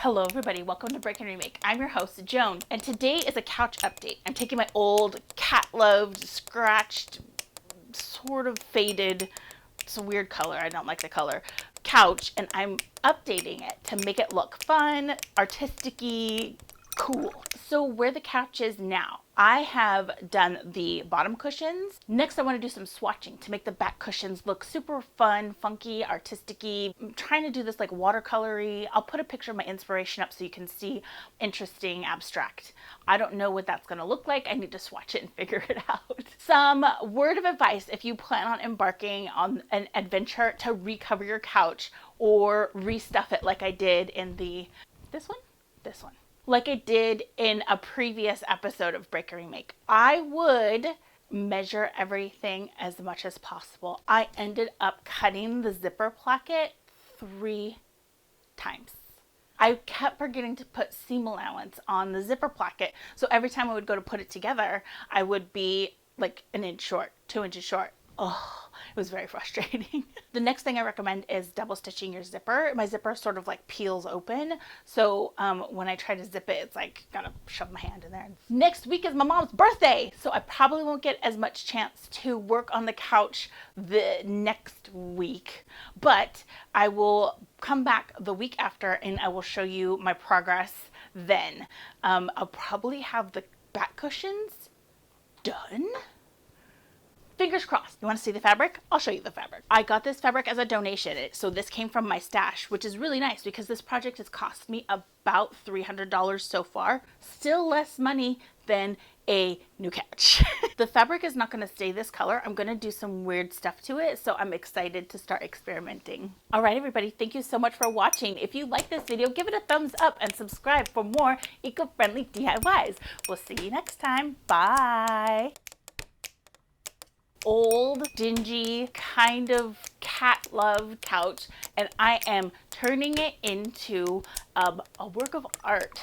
Hello everybody, welcome to Break Remake. I'm your host, Joan, and today is a couch update. I'm taking my old, cat-loved, scratched, sort of faded, it's a weird color, I don't like the color, couch, and I'm updating it to make it look fun, artistic-y, cool. So where the couch is now, I have done the bottom cushions. Next, I want to do some swatching to make the back cushions look super fun, funky, artistic-y. I'm trying to do this like watercolory. I'll put a picture of my inspiration up so you can see interesting, abstract. I don't know what that's going to look like. I need to swatch it and figure it out. Some word of advice if you plan on embarking on an adventure to recover your couch or restuff it like I did in this one. Like I did in a previous episode of Break Remake. I would measure everything as much as possible. I ended up cutting the zipper placket 3 times. I kept forgetting to put seam allowance on the zipper placket. So every time I would go to put it together, I would be like 1 inch short, 2 inches short. Oh, it was very frustrating. The next thing I recommend is double stitching your zipper. My zipper sort of like peels open. So when I try to zip it, it's like gotta shove my hand in there. Next week is my mom's birthday. So I probably won't get as much chance to work on the couch the next week, but I will come back the week after and I will show you my progress then. I'll probably have the back cushions done. Fingers crossed. You want to see the fabric? I'll show you the fabric. I got this fabric as a donation. So this came from my stash, which is really nice because this project has cost me about $300 so far. Still less money than a new couch. The fabric is not going to stay this color. I'm going to do some weird stuff to it. So I'm excited to start experimenting. All right, everybody. Thank you so much for watching. If you like this video, give it a thumbs up and subscribe for more eco-friendly DIYs. We'll see you next time. Bye. Old, dingy, kind of cat-loved couch, and I am turning it into a work of art.